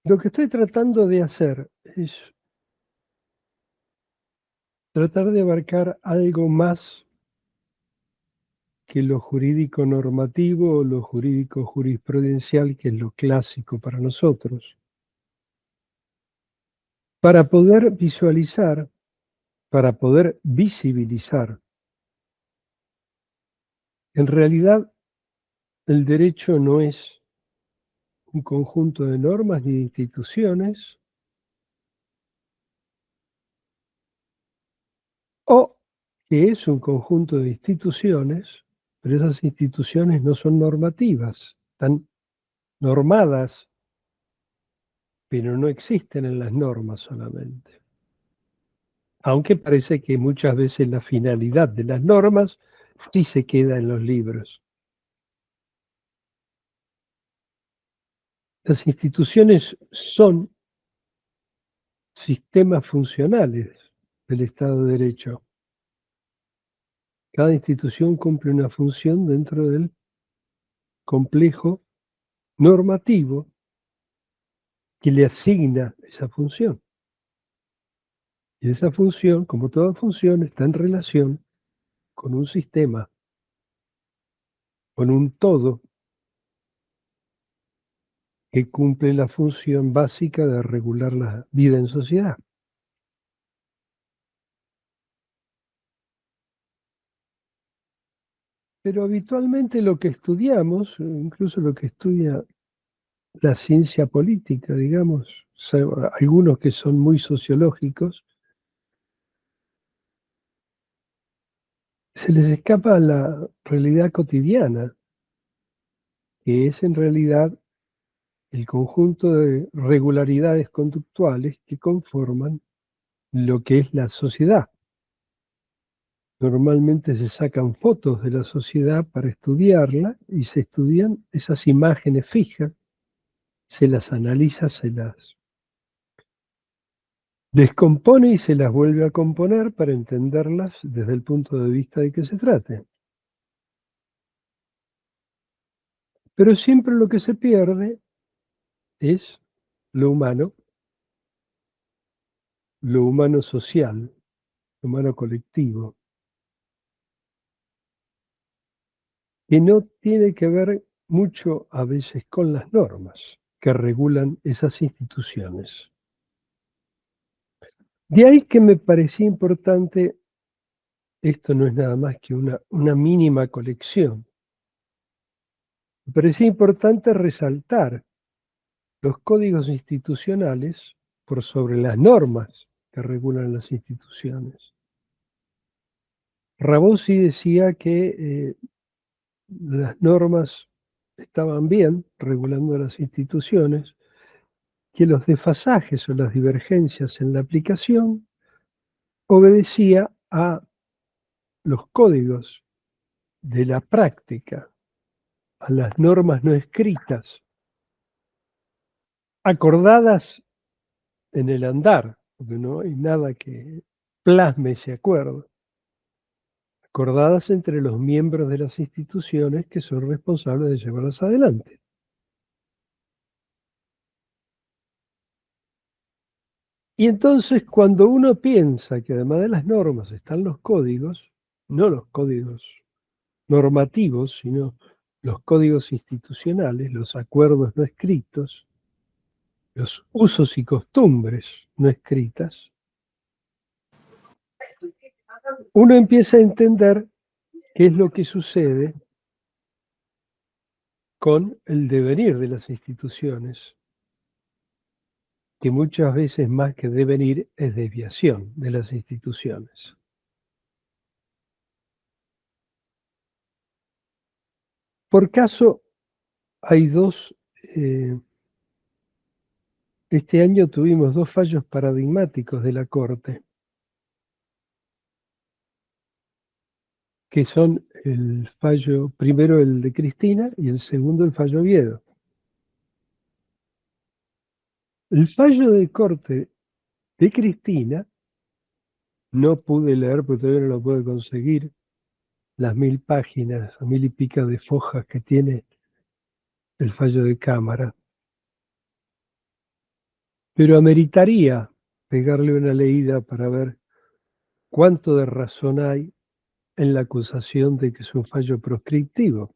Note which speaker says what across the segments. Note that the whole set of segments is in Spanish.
Speaker 1: Lo que estoy tratando de hacer es tratar de abarcar algo más que lo jurídico normativo o lo jurídico jurisprudencial, que es lo clásico para nosotros, para poder visualizar, para poder visibilizar. En realidad, el derecho no es un conjunto de normas ni de instituciones, o que es un conjunto de instituciones, pero esas instituciones no son normativas, están normadas, pero no existen en las normas solamente. Aunque parece que muchas veces la finalidad de las normas sí se queda en los libros. Las instituciones son sistemas funcionales del Estado de Derecho. Cada institución cumple una función dentro del complejo normativo que le asigna esa función. Y esa función, como toda función, está en relación con un sistema, con un todo que cumple la función básica de regular la vida en sociedad. Pero habitualmente lo que estudiamos, incluso lo que estudia la ciencia política, digamos, algunos que son muy sociológicos, se les escapa la realidad cotidiana, que es en realidad el conjunto de regularidades conductuales que conforman lo que es la sociedad. Normalmente se sacan fotos de la sociedad para estudiarla y se estudian esas imágenes fijas, se las analiza, se las descompone y se las vuelve a componer para entenderlas desde el punto de vista de que se trate. Pero siempre lo que se pierde es lo humano social, lo humano colectivo, que no tiene que ver mucho a veces con las normas que regulan esas instituciones. De ahí que me parecía importante, esto no es nada más que una mínima colección, me parecía importante resaltar los códigos institucionales por sobre las normas que regulan las instituciones. Rabossi decía que las normas estaban bien regulando las instituciones, que los desfasajes o las divergencias en la aplicación obedecía a los códigos de la práctica, a las normas no escritas, acordadas en el andar, porque no hay nada que plasme ese acuerdo, acordadas entre los miembros de las instituciones que son responsables de llevarlas adelante. Y entonces cuando uno piensa que además de las normas están los códigos, no los códigos normativos, sino los códigos institucionales, los acuerdos no escritos, los usos y costumbres no escritas, uno empieza a entender qué es lo que sucede con el devenir de las instituciones, que muchas veces más que devenir es desviación de las instituciones. Por caso, hay este año tuvimos dos fallos paradigmáticos de la Corte, que son el fallo, primero el de Cristina y el segundo el fallo Oviedo. El fallo de Corte de Cristina, no pude leer porque todavía no lo puedo conseguir, las 1000 páginas, 1000 y pico de fojas que tiene el fallo de Cámara. Pero ameritaría pegarle una leída para ver cuánto de razón hay en la acusación de que es un fallo proscriptivo.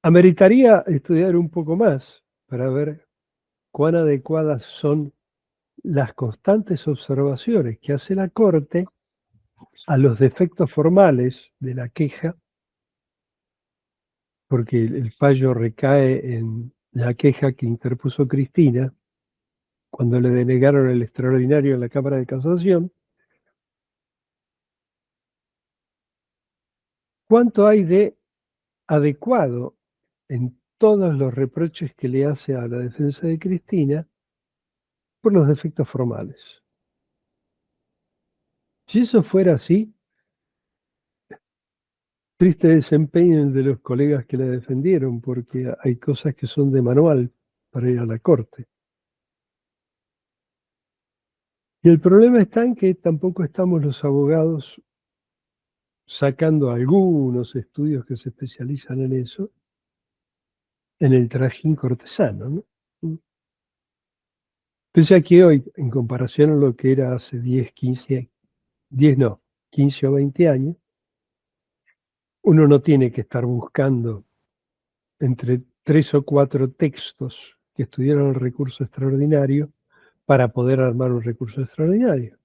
Speaker 1: Ameritaría estudiar un poco más para ver cuán adecuadas son las constantes observaciones que hace la Corte a los defectos formales de la queja, porque el fallo recae en la queja que interpuso Cristina cuando le denegaron el extraordinario en la Cámara de Casación. ¿Cuánto hay de adecuado en todos los reproches que le hace a la defensa de Cristina por los defectos formales? Si eso fuera así, triste desempeño de los colegas que la defendieron, porque hay cosas que son de manual para ir a la Corte. Y el problema está en que tampoco estamos los abogados sacando algunos estudios que se especializan en eso, en el trajín cortesano, ¿no? Pese a que hoy, en comparación a lo que era hace 10, 15, 10 no, 15 o 20 años, uno no tiene que estar buscando entre 3 o 4 textos que estudiaron el recurso extraordinario para poder armar un recurso extraordinario.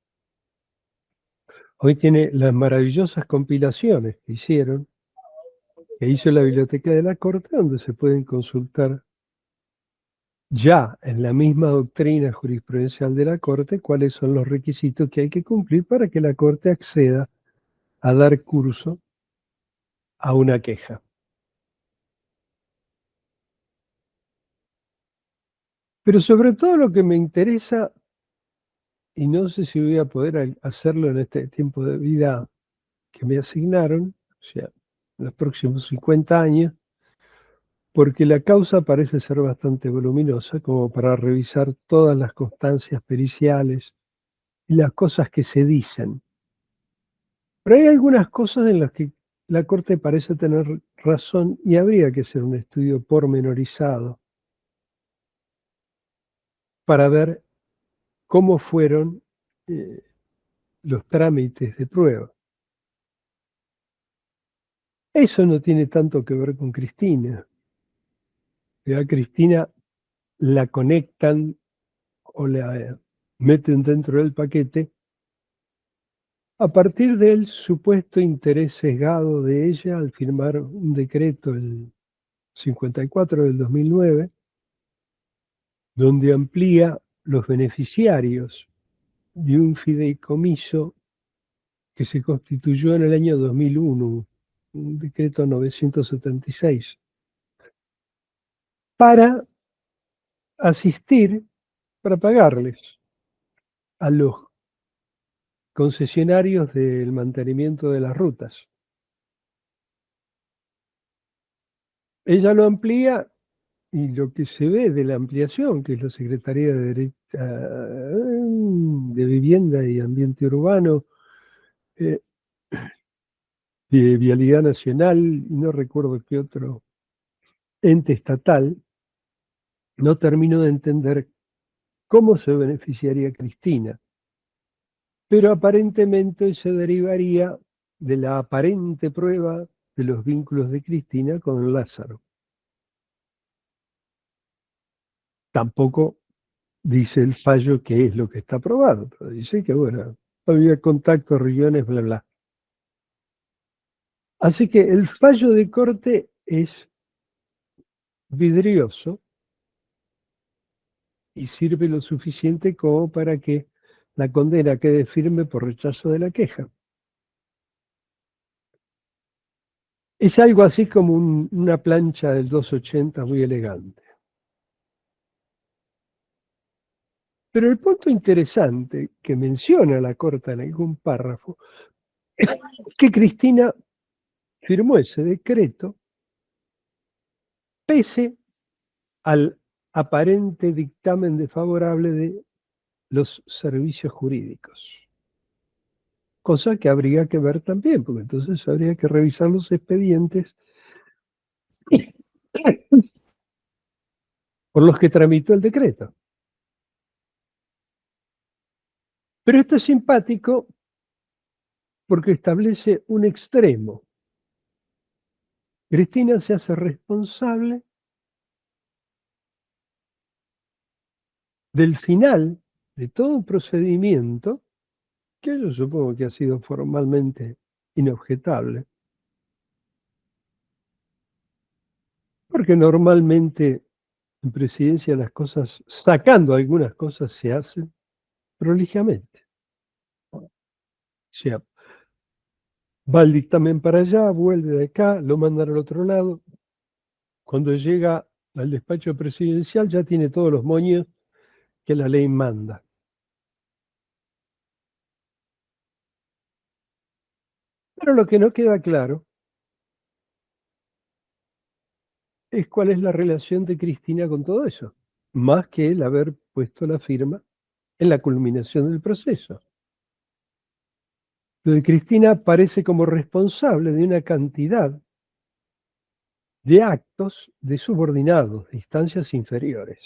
Speaker 1: Hoy tiene las maravillosas compilaciones que hizo la Biblioteca de la Corte, donde se pueden consultar ya en la misma doctrina jurisprudencial de la Corte cuáles son los requisitos que hay que cumplir para que la Corte acceda a dar curso a una queja. Pero sobre todo lo que me interesa, y no sé si voy a poder hacerlo en este tiempo de vida que me asignaron, o sea, en los próximos 50 años, porque la causa parece ser bastante voluminosa como para revisar todas las constancias periciales y las cosas que se dicen. Pero hay algunas cosas en las que la Corte parece tener razón y habría que hacer un estudio pormenorizado para ver cómo fueron los trámites de prueba. Eso no tiene tanto que ver con Cristina. A Cristina la conectan o la meten dentro del paquete a partir del supuesto interés sesgado de ella al firmar un decreto, el 54 del 2009, donde amplía los beneficiarios de un fideicomiso que se constituyó en el año 2001, un decreto 976, para asistir, para pagarles a los concesionarios del mantenimiento de las rutas. Ella lo amplía y lo que se ve de la ampliación, que es la Secretaría de Vivienda y Ambiente Urbano, de Vialidad Nacional, y no recuerdo qué otro ente estatal, no termino de entender cómo se beneficiaría Cristina. Pero aparentemente se derivaría de la aparente prueba de los vínculos de Cristina con Lázaro. Tampoco dice el fallo qué es lo que está probado, pero dice que, bueno, había contacto, riñones, bla, bla. Así que el fallo de corte es vidrioso y sirve lo suficiente como para que la condena quede firme por rechazo de la queja. Es algo así como una plancha del 280 muy elegante. Pero el punto interesante que menciona la Corte en algún párrafo es que Cristina firmó ese decreto pese al aparente dictamen desfavorable de los servicios jurídicos. Cosa que habría que ver también, porque entonces habría que revisar los expedientes por los que tramitó el decreto. Pero esto es simpático porque establece un extremo. Cristina se hace responsable del final de todo un procedimiento que yo supongo que ha sido formalmente inobjetable, porque normalmente en presidencia las cosas, sacando algunas cosas, se hacen prolijamente. O sea, va el dictamen para allá, vuelve de acá, lo mandan al otro lado. Cuando llega al despacho presidencial ya tiene todos los moños que la ley manda. Pero lo que no queda claro es cuál es la relación de Cristina con todo eso, más que el haber puesto la firma en la culminación del proceso. Lo de Cristina aparece como responsable de una cantidad de actos de subordinados, de instancias inferiores.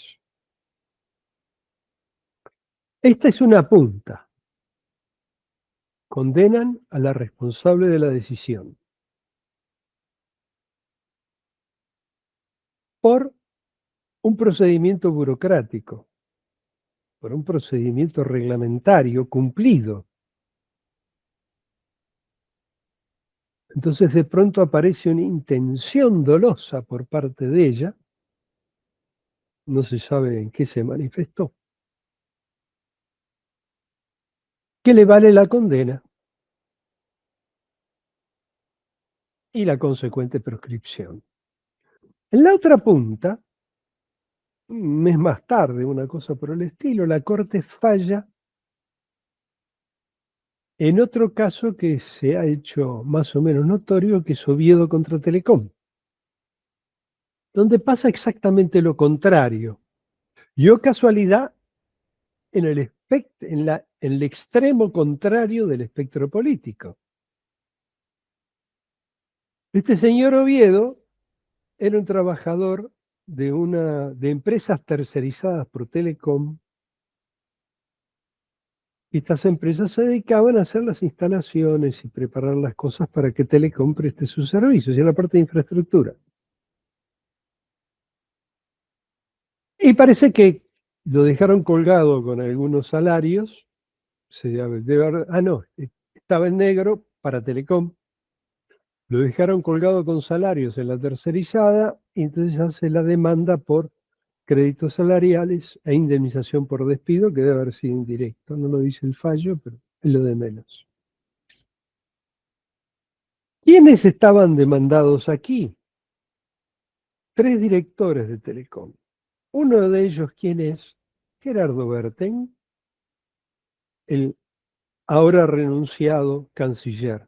Speaker 1: Esta es una punta. Condenan a la responsable de la decisión por un procedimiento burocrático, por un procedimiento reglamentario cumplido. Entonces de pronto aparece una intención dolosa por parte de ella, no se sabe en qué se manifestó, que le vale la condena y la consecuente proscripción. En la otra punta, un mes más tarde, una cosa por el estilo, la Corte falla en otro caso que se ha hecho más o menos notorio, que es Oviedo contra Telecom, donde pasa exactamente lo contrario. Yo casualidad en el extremo contrario del espectro político. Este señor Oviedo era un trabajador de empresas tercerizadas por Telecom. Y estas empresas se dedicaban a hacer las instalaciones y preparar las cosas para que Telecom preste sus servicios, y la parte de infraestructura. Y parece que lo dejaron colgado con algunos salarios, no, estaba en negro para Telecom, lo dejaron colgado con salarios en la tercerizada, y entonces hace la demanda por créditos salariales e indemnización por despido, que debe haber sido indirecto, no lo dice el fallo, pero es lo de menos. ¿Quiénes estaban demandados aquí? 3 directores de Telecom. Uno de ellos, ¿quién es? Gerardo Berten, el ahora renunciado canciller.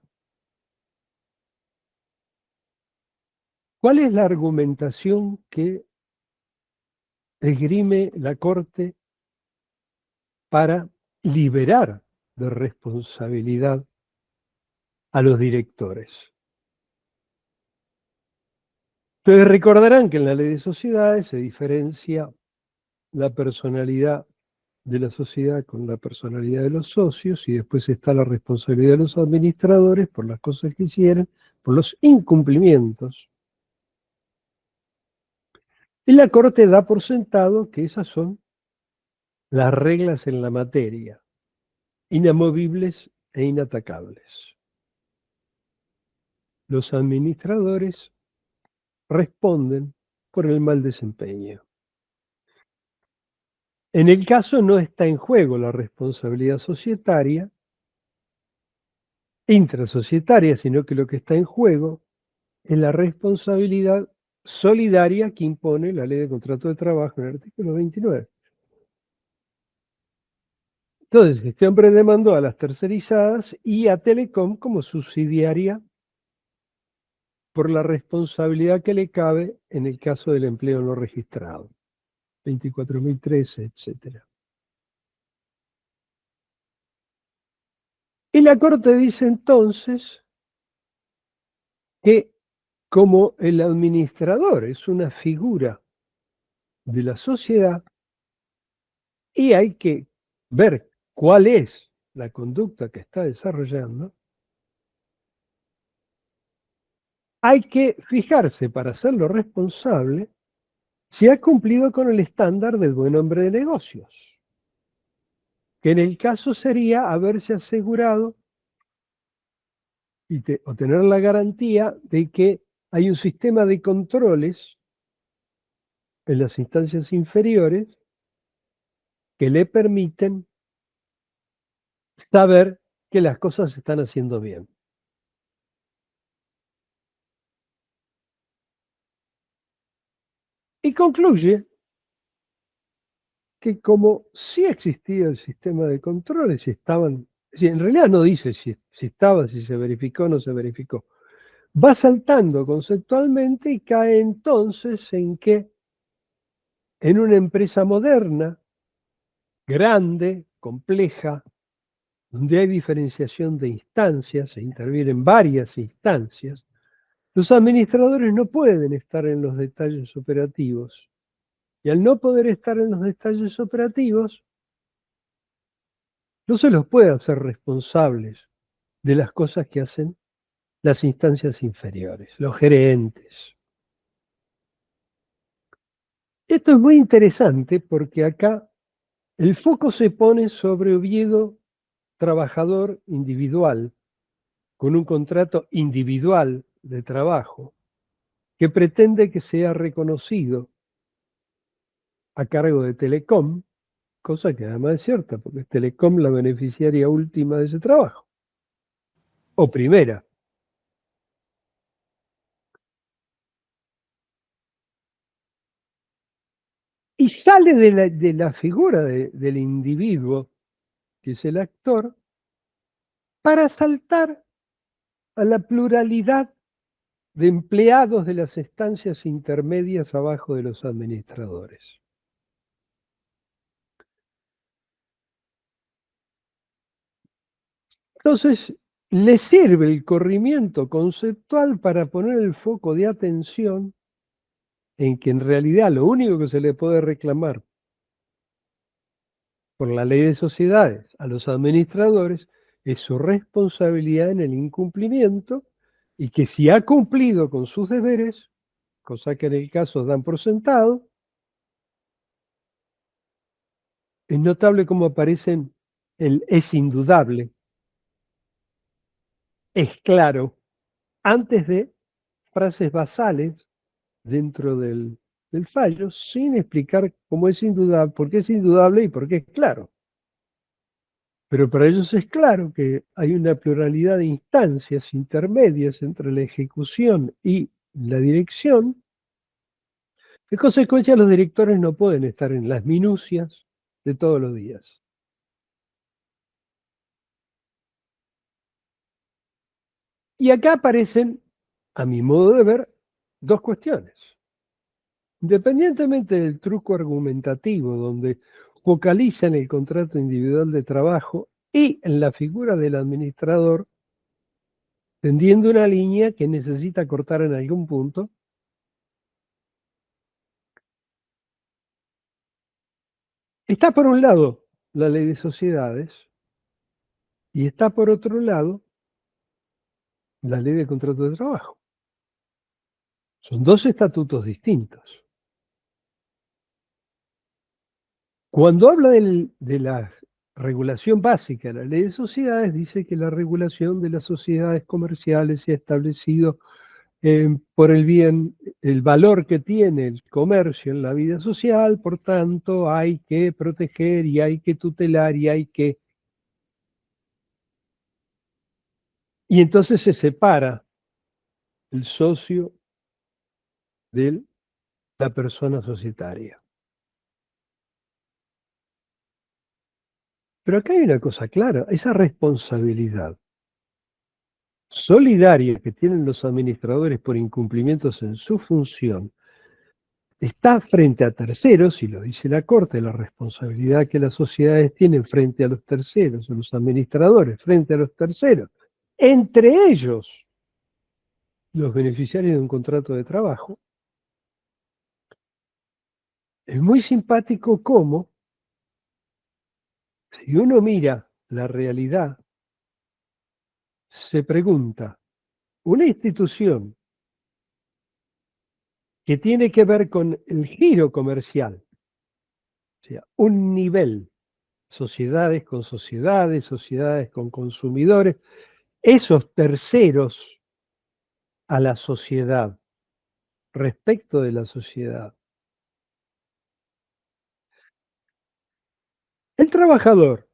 Speaker 1: ¿Cuál es la argumentación que esgrime la Corte para liberar de responsabilidad a los directores? Ustedes recordarán que en la ley de sociedades se diferencia la personalidad de la sociedad con la personalidad de los socios, y después está la responsabilidad de los administradores por las cosas que hicieron, por los incumplimientos. Y la Corte da por sentado que esas son las reglas en la materia, inamovibles e inatacables. Los administradores responden por el mal desempeño. En el caso no está en juego la responsabilidad societaria, intrasocietaria, sino que lo que está en juego es la responsabilidad solidaria que impone la ley de contrato de trabajo en el artículo 29. Entonces, este hombre demandó a las tercerizadas y a Telecom como subsidiaria por la responsabilidad que le cabe en el caso del empleo no registrado, 24.013, etc. Y la Corte dice entonces que como el administrador es una figura de la sociedad y hay que ver cuál es la conducta que está desarrollando. Hay que fijarse para hacerlo responsable si ha cumplido con el estándar del buen hombre de negocios, que en el caso sería haberse asegurado o tener la garantía de que hay un sistema de controles en las instancias inferiores que le permiten saber que las cosas se están haciendo bien. Y concluye que como sí existía el sistema de controles, si estaban, si en realidad no dice si estaba, si se verificó o no se verificó, va saltando conceptualmente y cae entonces en que en una empresa moderna, grande, compleja, donde hay diferenciación de instancias, se intervienen varias instancias, los administradores no pueden estar en los detalles operativos. Y al no poder estar en los detalles operativos, no se los puede hacer responsables de las cosas que hacen las instancias inferiores, los gerentes. Esto es muy interesante porque acá el foco se pone sobre Oviedo, trabajador individual, con un contrato individual de trabajo, que pretende que sea reconocido a cargo de Telecom, cosa que además es cierta, porque es Telecom la beneficiaria última de ese trabajo, o primera. Y sale de la figura del individuo, que es el actor, para saltar a la pluralidad de empleados de las estancias intermedias abajo de los administradores. Entonces, le sirve el corrimiento conceptual para poner el foco de atención en que en realidad lo único que se le puede reclamar por la ley de sociedades a los administradores es su responsabilidad en el incumplimiento y que si ha cumplido con sus deberes, cosa que en el caso dan por sentado, es notable cómo aparecen el es indudable, es claro, antes de frases basales dentro del fallo, sin explicar cómo es indudable, por qué es indudable y por qué es claro. Pero para ellos es claro que hay una pluralidad de instancias intermedias entre la ejecución y la dirección. En consecuencia, los directores no pueden estar en las minucias de todos los días. Y acá aparecen, a mi modo de ver, dos cuestiones. Independientemente del truco argumentativo, donde focaliza en el contrato individual de trabajo y en la figura del administrador, tendiendo una línea que necesita cortar en algún punto, está por un lado la ley de sociedades y está por otro lado la ley de contrato de trabajo. Son dos estatutos distintos. Cuando habla de la regulación básica de la ley de sociedades, dice que la regulación de las sociedades comerciales se ha establecido por el bien, el valor que tiene el comercio en la vida social, por tanto hay que proteger y hay que tutelar y hay que... Y entonces se separa el socio de la persona societaria. Pero acá hay una cosa clara, esa responsabilidad solidaria que tienen los administradores por incumplimientos en su función está frente a terceros, y lo dice la Corte, la responsabilidad que las sociedades tienen frente a los terceros, o los administradores frente a los terceros, entre ellos los beneficiarios de un contrato de trabajo, Es muy simpático cómo, si uno mira la realidad, se pregunta, una institución que tiene que ver con el giro comercial, o sea, un nivel, sociedades con consumidores, esos terceros a la sociedad, respecto de la sociedad. El trabajador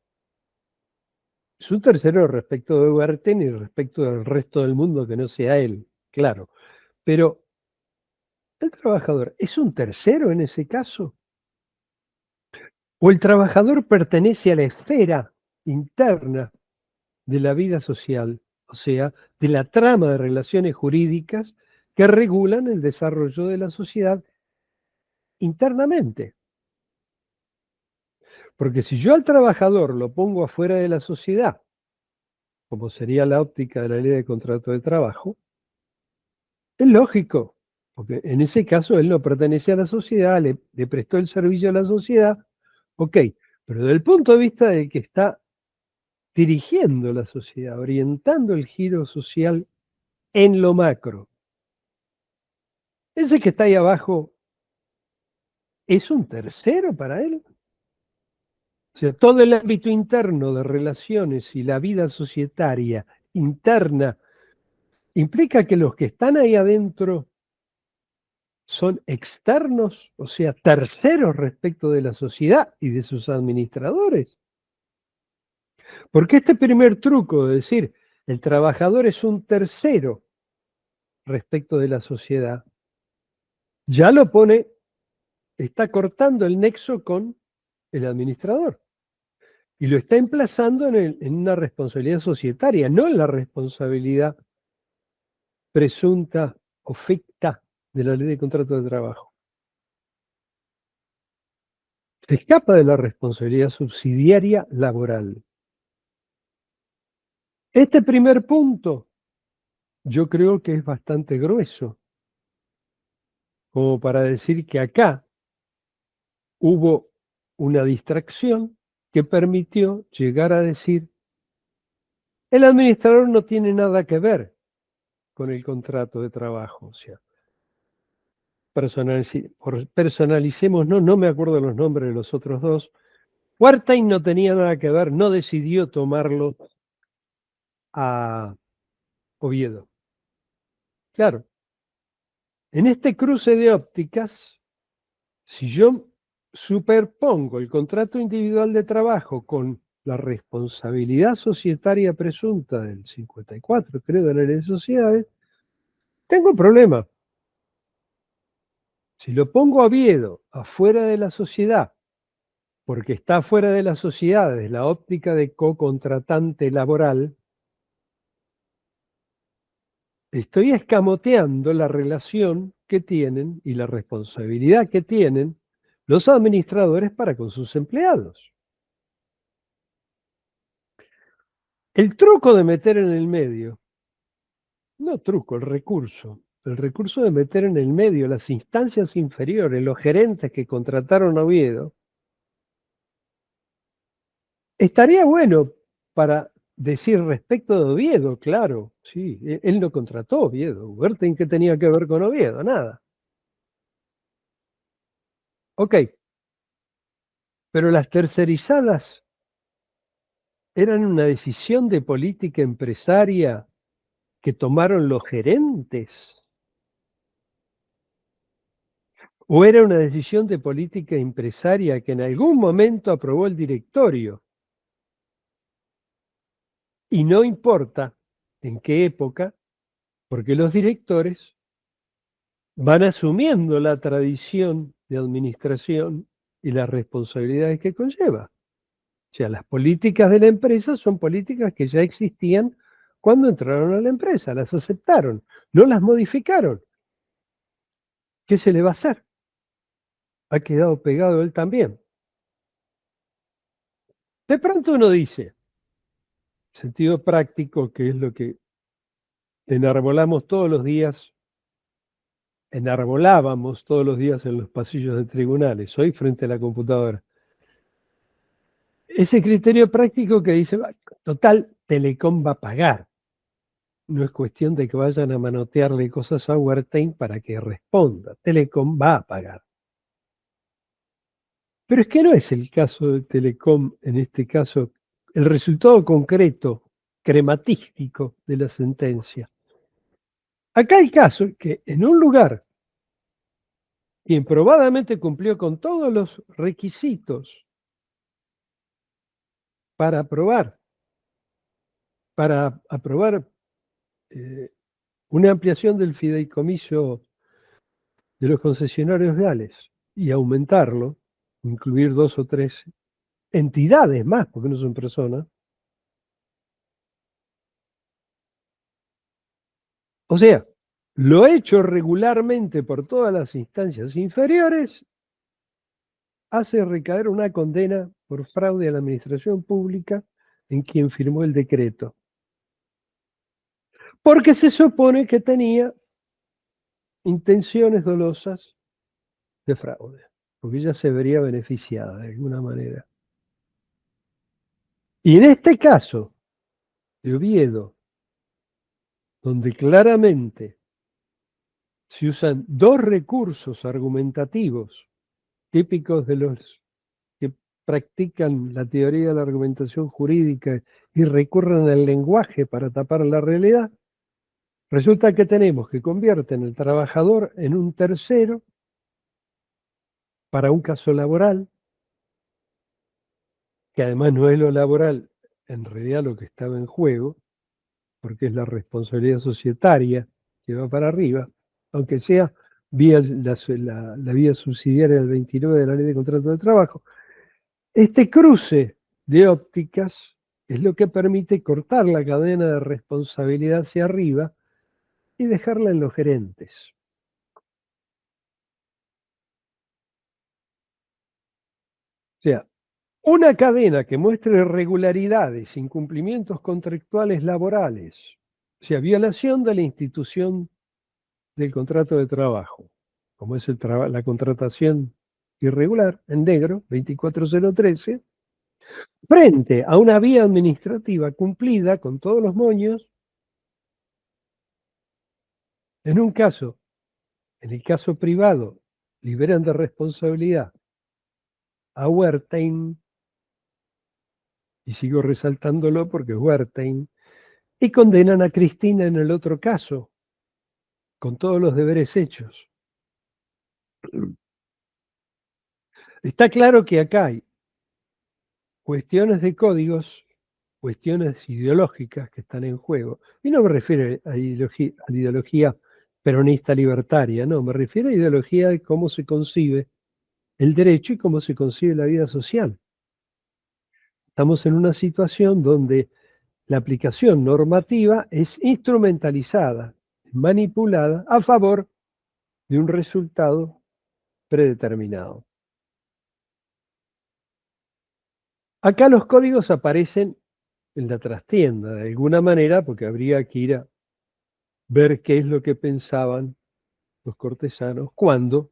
Speaker 1: es un tercero respecto de Werten y respecto del resto del mundo que no sea él, claro. Pero el trabajador es un tercero en ese caso, o el trabajador pertenece a la esfera interna de la vida social, o sea, de la trama de relaciones jurídicas que regulan el desarrollo de la sociedad internamente. Porque si yo al trabajador lo pongo afuera de la sociedad, como sería la óptica de la ley de contrato de trabajo, es lógico, porque en ese caso él no pertenece a la sociedad, le prestó el servicio a la sociedad, ok, pero desde el punto de vista del que está dirigiendo la sociedad, orientando el giro social en lo macro, ese que está ahí abajo es un tercero para él. O sea, todo el ámbito interno de relaciones y la vida societaria interna implica que los que están ahí adentro son externos, o sea, terceros respecto de la sociedad y de sus administradores. Porque este primer truco de decir el trabajador es un tercero respecto de la sociedad, ya lo pone, está cortando el nexo con el administrador y lo está emplazando en una responsabilidad societaria, no en la responsabilidad presunta o ficta de la ley de contrato de trabajo. Se escapa de la responsabilidad subsidiaria laboral. Este primer punto yo creo que es bastante grueso, como para decir que acá hubo una distracción que permitió llegar a decir, el administrador no tiene nada que ver con el contrato de trabajo. O sea, personalicemos, no me acuerdo los nombres de los otros dos. Wertheim no tenía nada que ver, no decidió tomarlo a Oviedo. Claro, en este cruce de ópticas, si yo superpongo el contrato individual de trabajo con la responsabilidad societaria presunta del 54, creo, de la ley de sociedades, tengo un problema. Si lo pongo a Oviedo afuera de la sociedad, porque está fuera de la sociedad desde la óptica de co-contratante laboral, estoy escamoteando la relación que tienen y la responsabilidad que tienen los administradores para con sus empleados. El truco de meter en el medio, no truco, el recurso de meter en el medio las instancias inferiores, los gerentes que contrataron a Oviedo, estaría bueno para decir respecto de Oviedo, claro, sí, él no contrató a Oviedo, Wertheim, ¿qué tenía que ver con Oviedo? Nada. Ok, pero las tercerizadas eran una decisión de política empresaria que tomaron los gerentes, o era una decisión de política empresaria que en algún momento aprobó el directorio, y no importa en qué época, porque los directores van asumiendo la tradición de administración y las responsabilidades que conlleva. O sea, las políticas de la empresa son políticas que ya existían cuando entraron a la empresa, las aceptaron, no las modificaron. ¿Qué se le va a hacer? Ha quedado pegado él también. De pronto uno dice, sentido práctico, que es lo que enarbolamos todos los días enarbolábamos todos los días en los pasillos de tribunales, hoy frente a la computadora. Ese criterio práctico que dice, total, Telecom va a pagar. No es cuestión de que vayan a manotearle cosas a Wertheim para que responda. Telecom va a pagar. Pero es que no es el caso de Telecom, en este caso, el resultado concreto, crematístico de la sentencia. Acá el caso es que en un lugar, quien probadamente cumplió con todos los requisitos para aprobar una ampliación del fideicomiso de los concesionarios viales y aumentarlo, incluir 2 o 3 entidades más, porque no son personas. O sea, lo hecho regularmente por todas las instancias inferiores hace recaer una condena por fraude a la administración pública en quien firmó el decreto. Porque se supone que tenía intenciones dolosas de fraude, porque ella se vería beneficiada de alguna manera. Y en este caso de Oviedo, donde claramente se usan dos recursos argumentativos típicos de los que practican la teoría de la argumentación jurídica y recurren al lenguaje para tapar la realidad, resulta que tenemos que convierten al trabajador en un tercero para un caso laboral, que además no es lo laboral, en realidad lo que estaba en juego, porque es la responsabilidad societaria que va para arriba, aunque sea vía la vía subsidiaria del 29 de la Ley de Contrato de Trabajo. Este cruce de ópticas es lo que permite cortar la cadena de responsabilidad hacia arriba y dejarla en los gerentes. O sea, una cadena que muestre irregularidades, incumplimientos contractuales laborales, o sea, violación de la institución del contrato de trabajo, como es la contratación irregular, en negro, 24013, frente a una vía administrativa cumplida con todos los moños, en un caso, en el caso privado, liberan de responsabilidad a Wertheim, y sigo resaltándolo porque es Wertheim, y condenan a Cristina en el otro caso, con todos los deberes hechos. Está claro que acá hay cuestiones de códigos, cuestiones ideológicas que están en juego. Y no me refiero a la ideología peronista libertaria, no, me refiero a ideología de cómo se concibe el derecho y cómo se concibe la vida social. Estamos en una situación donde la aplicación normativa es instrumentalizada, manipulada a favor de un resultado predeterminado. Acá los códigos aparecen en la trastienda de alguna manera porque habría que ir a ver qué es lo que pensaban los cortesanos cuando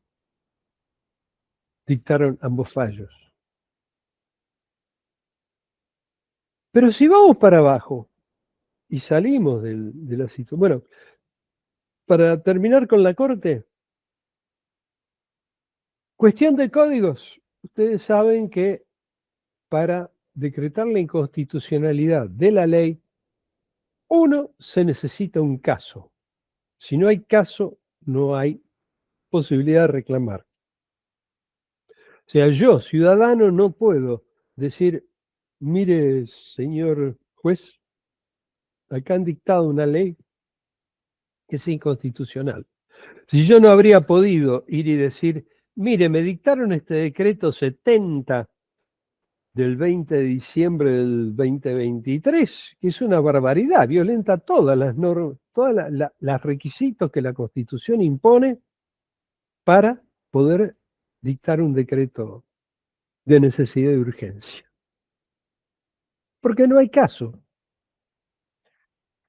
Speaker 1: dictaron ambos fallos. Pero si vamos para abajo y salimos de la situación, bueno, para terminar con la corte, cuestión de códigos. Ustedes saben que para decretar la inconstitucionalidad de la ley, uno, se necesita un caso. Si no hay caso, no hay posibilidad de reclamar. O sea, yo, ciudadano, no puedo decir, mire, señor juez, acá han dictado una ley que es inconstitucional. Si yo no habría podido ir y decir, mire, me dictaron este decreto 70 del 20 de diciembre del 2023, que es una barbaridad, violenta todas las normas, todos los requisitos que la Constitución impone para poder dictar un decreto de necesidad y urgencia. Porque no hay caso.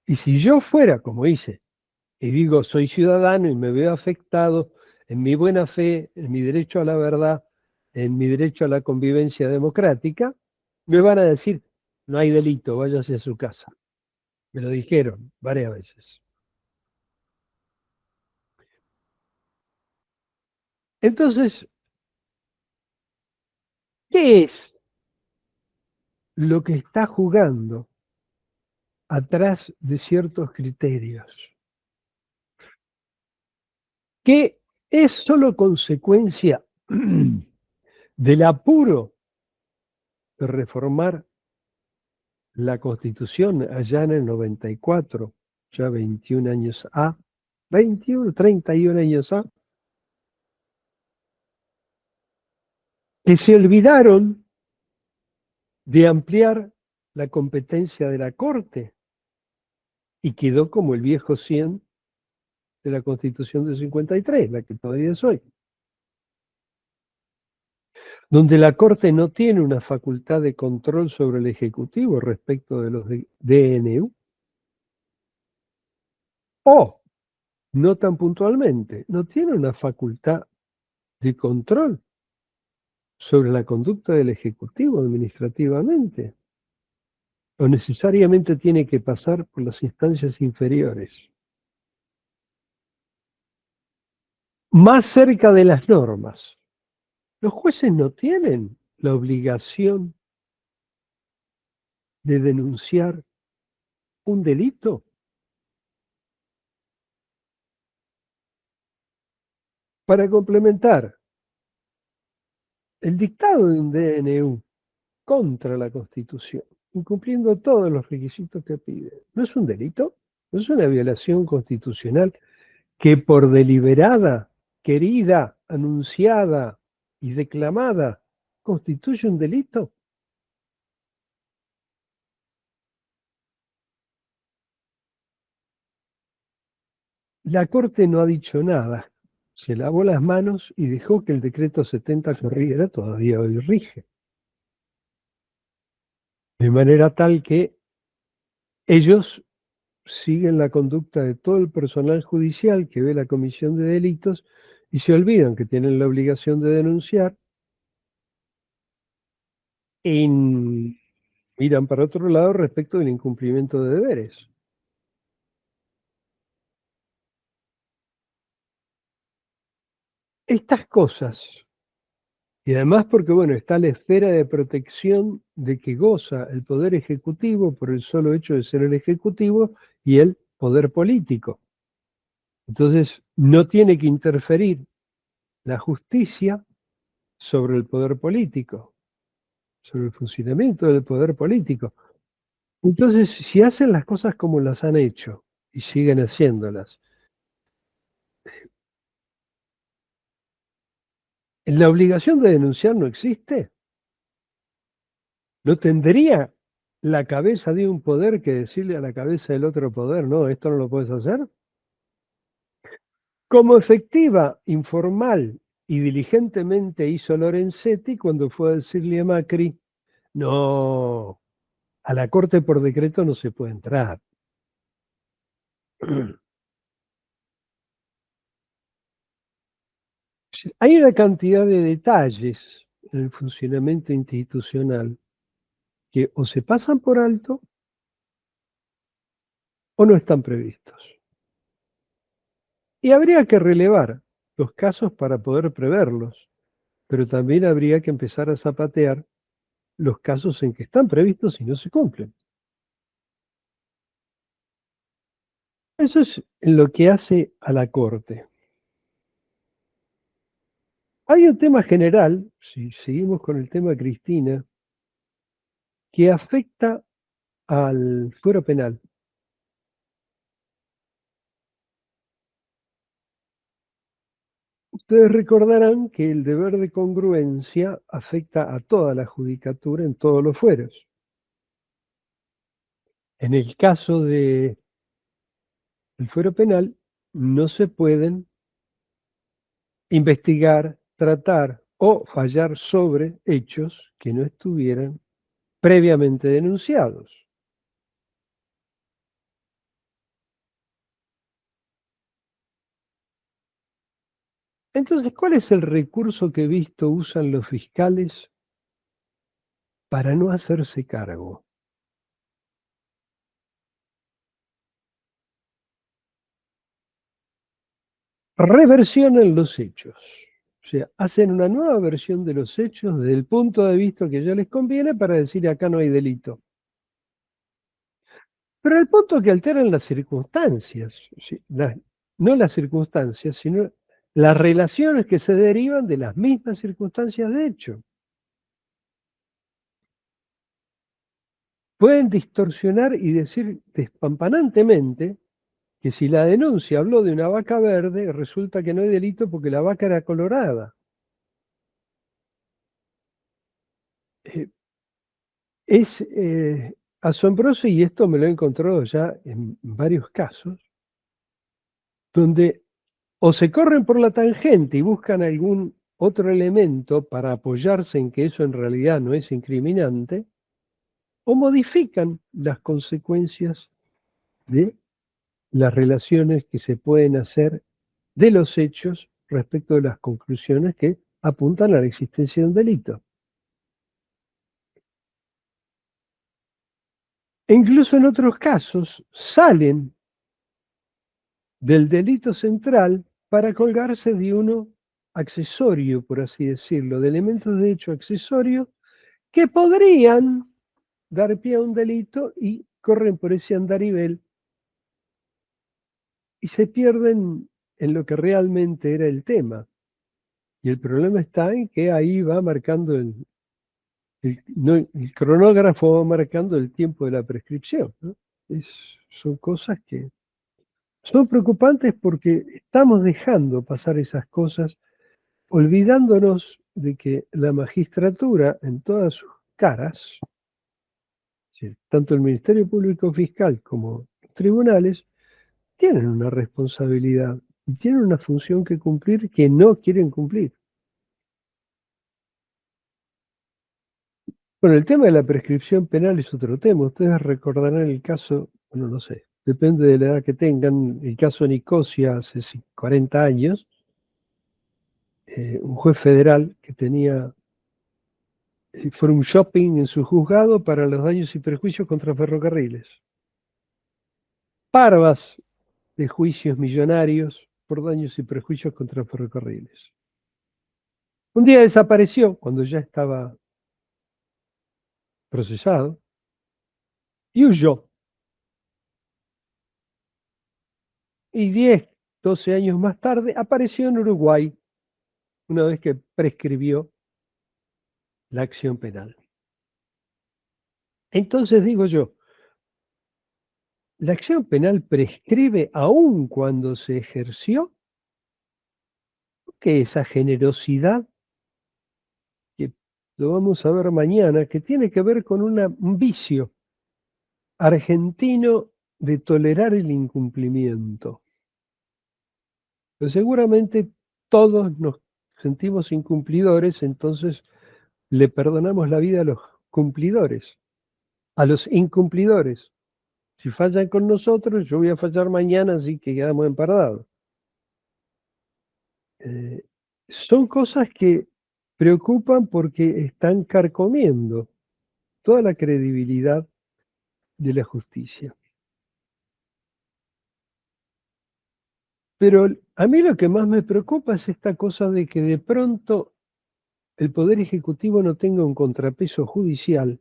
Speaker 1: Y si yo fuera, como hice, y digo soy ciudadano y me veo afectado en mi buena fe, en mi derecho a la verdad, en mi derecho a la convivencia democrática, me van a decir, no hay delito, váyase a su casa. Me lo dijeron varias veces. Entonces, ¿qué es lo que está jugando atrás de ciertos criterios? Que es solo consecuencia del apuro de reformar la Constitución allá en el 94, ya 21 años A, 21, 31 años A, que se olvidaron de ampliar la competencia de la Corte y quedó como el viejo 100 de la Constitución del 53, la que todavía es hoy, donde la Corte no tiene una facultad de control sobre el Ejecutivo respecto de los DNU, o, no tan puntualmente, no tiene una facultad de control sobre la conducta del Ejecutivo administrativamente, o necesariamente tiene que pasar por las instancias inferiores. Más cerca de las normas, los jueces no tienen la obligación de denunciar un delito. Para complementar, el dictado de un DNU contra la Constitución, incumpliendo todos los requisitos que pide, ¿no es un delito? ¿No es una violación constitucional que por deliberada, querida, anunciada y declamada constituye un delito? La Corte no ha dicho nada, se lavó las manos y dejó que el decreto 70 corriera, todavía hoy rige. De manera tal que ellos siguen la conducta de todo el personal judicial que ve la comisión de delitos y se olvidan que tienen la obligación de denunciar y miran para otro lado respecto del incumplimiento de deberes. Estas cosas, y además porque, bueno, está la esfera de protección de que goza el Poder Ejecutivo por el solo hecho de ser el Ejecutivo y el poder político. Entonces, no tiene que interferir la justicia sobre el poder político, sobre el funcionamiento del poder político. Entonces, si hacen las cosas como las han hecho y siguen haciéndolas, ¿la obligación de denunciar no existe? ¿No tendría la cabeza de un poder que decirle a la cabeza del otro poder, no, esto no lo puedes hacer? Como efectiva, informal y diligentemente hizo Lorenzetti cuando fue a decirle a Macri, no, a la Corte por decreto no se puede entrar. Hay una cantidad de detalles en el funcionamiento institucional que o se pasan por alto o no están previstos. Y habría que relevar los casos para poder preverlos, pero también habría que empezar a zapatear los casos en que están previstos y no se cumplen. Eso es en lo que hace a la Corte. Hay un tema general, si seguimos con el tema Cristina, que afecta al fuero penal. Ustedes recordarán que el deber de congruencia afecta a toda la judicatura en todos los fueros. En el caso del fuero penal, no se pueden investigar, tratar o fallar sobre hechos que no estuvieran previamente denunciados. Entonces, ¿cuál es el recurso que he visto usan los fiscales para no hacerse cargo? Reversionan los hechos. O sea, hacen una nueva versión de los hechos desde el punto de vista que a ellos les conviene para decir acá no hay delito. Pero el punto es que alteran las circunstancias, sí, no las circunstancias, sino las relaciones que se derivan de las mismas circunstancias de hecho. Pueden distorsionar y decir despampanantemente que si la denuncia habló de una vaca verde, resulta que no hay delito porque la vaca era colorada. Eh, es asombroso, y esto me lo he encontrado ya en varios casos, donde o se corren por la tangente y buscan algún otro elemento para apoyarse en que eso en realidad no es incriminante, o modifican las consecuencias de las relaciones que se pueden hacer de los hechos respecto de las conclusiones que apuntan a la existencia de un delito. E incluso en otros casos salen del delito central para colgarse de uno accesorio, por así decirlo, de elementos de hecho accesorios que podrían dar pie a un delito y corren por ese andarivel y se pierden en lo que realmente era el tema. Y el problema está en que ahí va marcando el cronógrafo va marcando el tiempo de la prescripción, ¿no? Son cosas que son preocupantes porque estamos dejando pasar esas cosas, olvidándonos de que la magistratura en todas sus caras, sí, tanto el Ministerio Público Fiscal como los tribunales, tienen una responsabilidad y tienen una función que cumplir que no quieren cumplir. Bueno, el tema de la prescripción penal es otro tema. Ustedes recordarán el caso, bueno, no sé, depende de la edad que tengan, el caso Nicosia hace 40 años, un juez federal que tenía, fue un shopping en su juzgado para los daños y perjuicios contra ferrocarriles. Parvas de juicios millonarios por daños y perjuicios contra ferrocarriles. Un día desapareció cuando ya estaba procesado y huyó. Y 10, 12 años más tarde apareció en Uruguay una vez que prescribió la acción penal. Entonces digo yo, ¿la acción penal prescribe aún cuando se ejerció? ¿Qué esa generosidad que lo vamos a ver mañana, que tiene que ver con un vicio argentino de tolerar el incumplimiento? Pero seguramente todos nos sentimos incumplidores, entonces le perdonamos la vida a los cumplidores, a los incumplidores. Si fallan con nosotros, yo voy a fallar mañana, así que quedamos empardados. Son cosas que preocupan porque están carcomiendo toda la credibilidad de la justicia. Pero a mí lo que más me preocupa es esta cosa de que de pronto el Poder Ejecutivo no tenga un contrapeso judicial,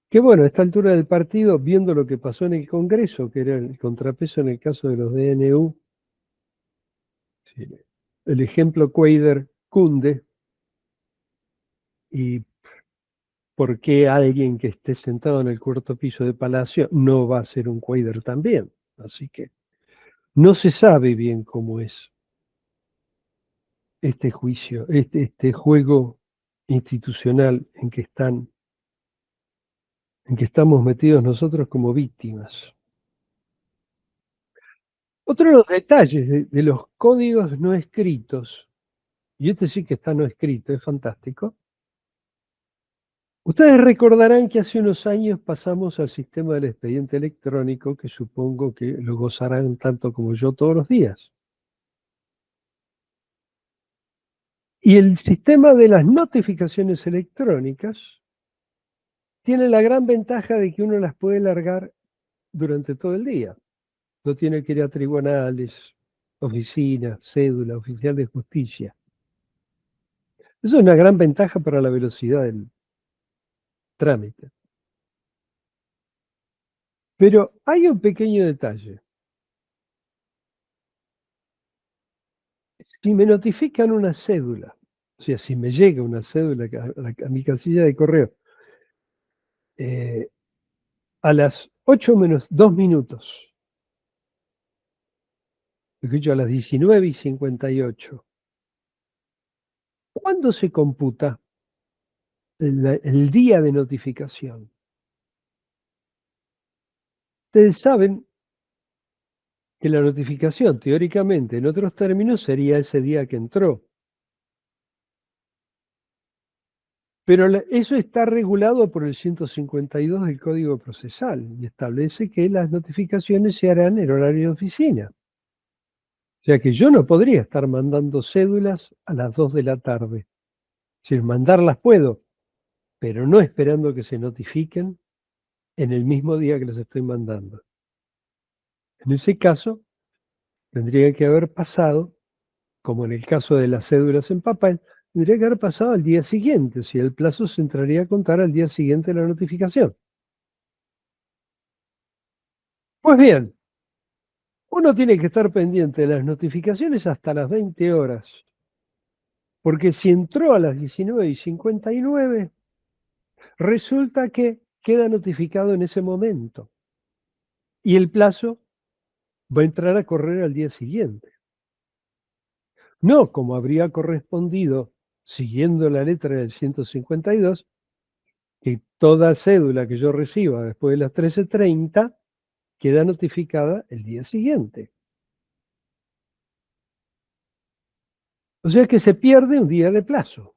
Speaker 1: que bueno, a esta altura del partido, viendo lo que pasó en el Congreso, que era el contrapeso en el caso de los DNU, sí, el ejemplo Cuadra cunde, y por qué alguien que esté sentado en el cuarto piso de Palacio no va a ser un Cuadra también. Así que no se sabe bien cómo es este juicio, este juego institucional en que estamos metidos nosotros como víctimas. Otro de los detalles de los códigos no escritos, y este sí que está no escrito, es fantástico. Ustedes recordarán que hace unos años pasamos al sistema del expediente electrónico, que supongo que lo gozarán tanto como yo todos los días. Y el sistema de las notificaciones electrónicas tiene la gran ventaja de que uno las puede largar durante todo el día. No tiene que ir a tribunales, oficina, cédula, oficial de justicia. Eso es una gran ventaja para la velocidad del trámite. Pero hay un pequeño detalle. Si me notifican una cédula, o sea, si me llega una cédula a mi casilla de correo, a las 8 menos 2 minutos, mejor dicho, a las 19:58, ¿cuándo se computa el día de notificación? Ustedes saben que la notificación, teóricamente, en otros términos, sería ese día que entró. Pero eso está regulado por el 152 del Código Procesal y establece que las notificaciones se harán en horario de oficina. O sea que yo no podría estar mandando cédulas a las 2 de la tarde. Es decir, mandarlas puedo, pero no esperando que se notifiquen en el mismo día que las estoy mandando. En ese caso, tendría que haber pasado, como en el caso de las cédulas en papel, tendría que haber pasado al día siguiente, si el plazo se entraría a contar al día siguiente de la notificación. Pues bien, uno tiene que estar pendiente de las notificaciones hasta las 20 horas, porque si entró a las 19:59, resulta que queda notificado en ese momento y el plazo va a entrar a correr al día siguiente. No como habría correspondido, siguiendo la letra del 152, que toda cédula que yo reciba después de las 13:30 queda notificada el día siguiente. O sea que se pierde un día de plazo,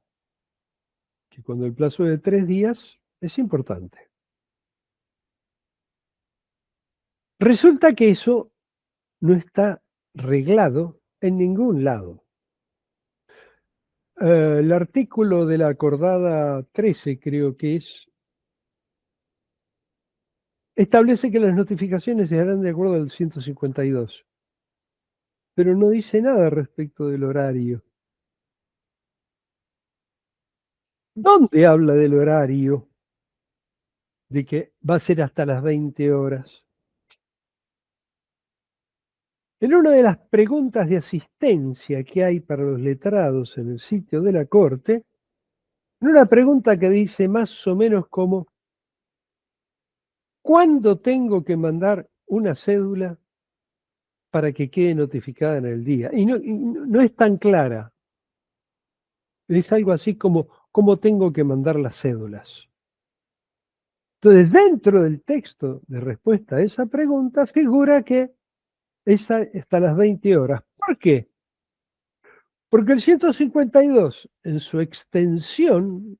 Speaker 1: que cuando el plazo es de 3 días es importante. Resulta que eso no está reglado en ningún lado. El artículo de la acordada 13, creo que es, establece que las notificaciones se harán de acuerdo al 152, pero no dice nada respecto del horario. ¿Dónde habla del horario? De que va a ser hasta las 20 horas. En una de las preguntas de asistencia que hay para los letrados en el sitio de la Corte, en una pregunta que dice más o menos como, ¿cuándo tengo que mandar una cédula para que quede notificada en el día? Y no es tan clara. Es algo así como, ¿cómo tengo que mandar las cédulas? Entonces, dentro del texto de respuesta a esa pregunta, figura que es hasta las 20 horas. ¿Por qué? Porque el 152, en su extensión,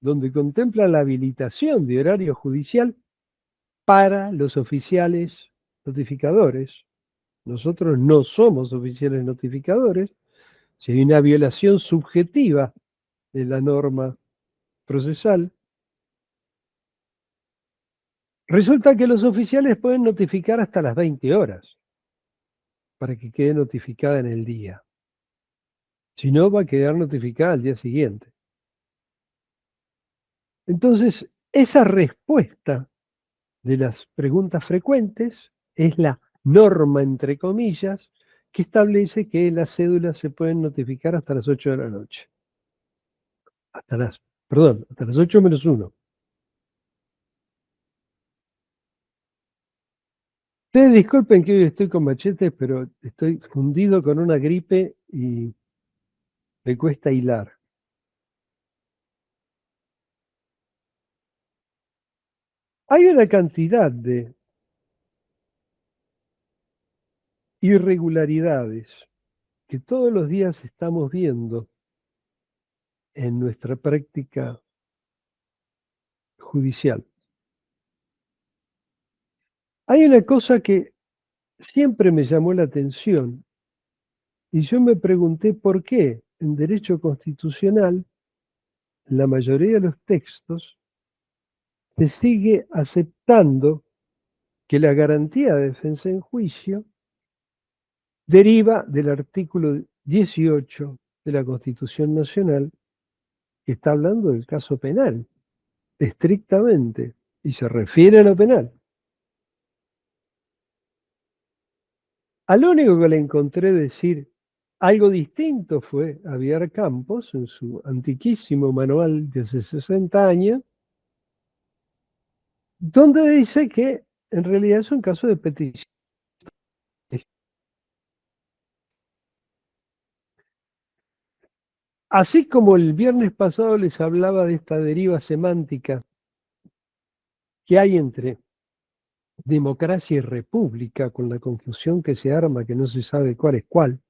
Speaker 1: donde contempla la habilitación de horario judicial para los oficiales notificadores, nosotros no somos oficiales notificadores, si hay una violación subjetiva de la norma procesal, resulta que los oficiales pueden notificar hasta las 20 horas para que quede notificada en el día. Si no, va a quedar notificada al día siguiente. Entonces, esa respuesta de las preguntas frecuentes es la norma, entre comillas, que establece que las cédulas se pueden notificar hasta las 8 de la noche. Hasta las 8 menos 1. Ustedes disculpen que hoy estoy con machetes, pero estoy fundido con una gripe y me cuesta hilar. Hay una cantidad de irregularidades que todos los días estamos viendo en nuestra práctica judicial. Hay una cosa que siempre me llamó la atención y yo me pregunté por qué. en derecho constitucional, la mayoría de los textos, se sigue aceptando que la garantía de defensa en juicio deriva del artículo 18 de la Constitución Nacional, que está hablando del caso penal, estrictamente, y se refiere a lo penal. Al único que le encontré decir algo distinto fue a Villar Campos en su antiquísimo manual de hace 60 años, donde dice que en realidad es un caso de petición. Así como el viernes pasado les hablaba de esta deriva semántica que hay entre democracia y república, con la confusión que se arma, que no se sabe cuál es cuál.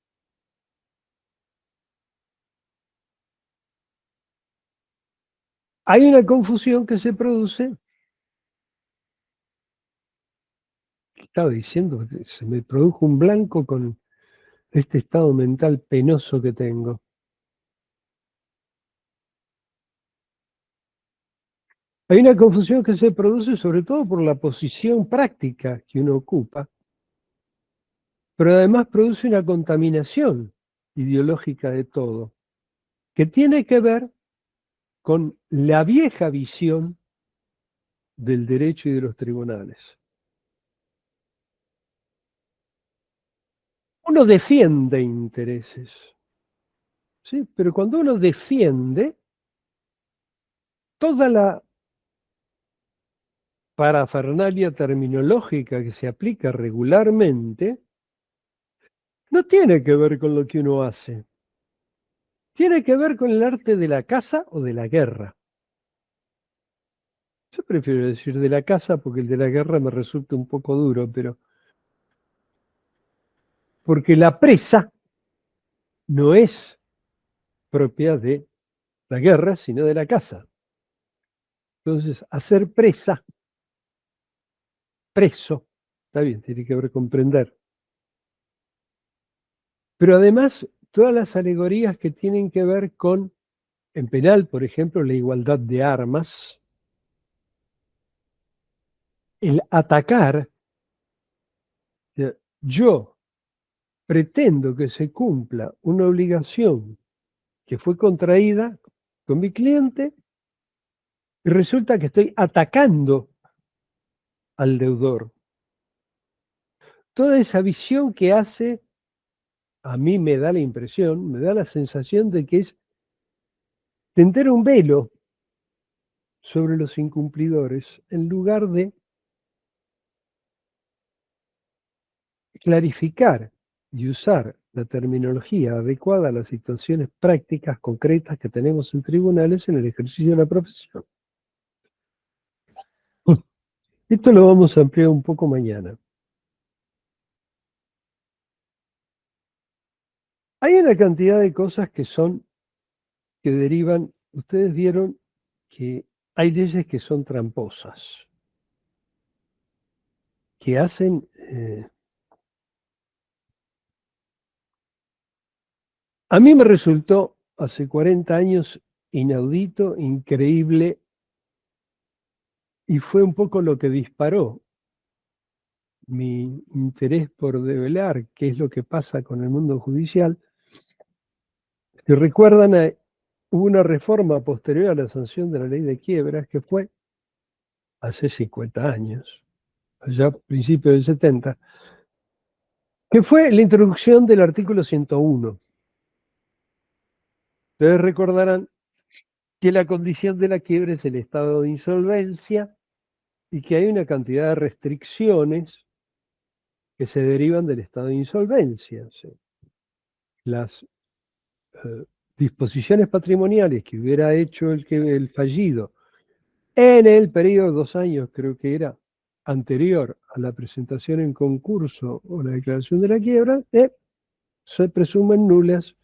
Speaker 1: Hay una confusión que se produce, estaba diciendo, se me produjo un blanco con este estado mental penoso que tengo. Hay una confusión que se produce sobre todo por la posición práctica que uno ocupa, pero además produce una contaminación ideológica de todo, que tiene que ver con la vieja visión del derecho y de los tribunales. Uno defiende intereses, ¿sí? Pero cuando uno defiende, toda la parafernalia terminológica que se aplica regularmente no tiene que ver con lo que uno hace, tiene que ver con el arte de la caza o de la guerra. Yo prefiero decir de la caza porque el de la guerra me resulta un poco duro, pero porque la presa no es propia de la guerra, sino de la caza. Entonces, hacer presa, preso, está bien, tiene que ver con prender. Pero además, todas las alegorías que tienen que ver con, en penal, por ejemplo, la igualdad de armas, el atacar, yo pretendo que se cumpla una obligación que fue contraída con mi cliente y resulta que estoy atacando al deudor. Toda esa visión que hace, a mí me da la impresión, me da la sensación de que es tender un velo sobre los incumplidores en lugar de clarificar y usar la terminología adecuada a las situaciones prácticas concretas que tenemos en tribunales en el ejercicio de la profesión. Esto lo vamos a ampliar un poco mañana. Hay una cantidad de cosas que derivan, ustedes vieron que hay leyes que son tramposas, que hacen... a mí me resultó hace 40 años inaudito, increíble, y fue un poco lo que disparó mi interés por develar qué es lo que pasa con el mundo judicial. Si recuerdan, hubo una reforma posterior a la sanción de la ley de quiebras que fue hace 50 años, allá a principios del 70, que fue la introducción del artículo 101. Ustedes recordarán que la condición de la quiebra es el estado de insolvencia y que hay una cantidad de restricciones que se derivan del estado de insolvencia. ¿Sí? Las disposiciones patrimoniales que hubiera hecho el fallido en el periodo de 2 años, creo que era anterior a la presentación en concurso o la declaración de la quiebra, se presumen nulas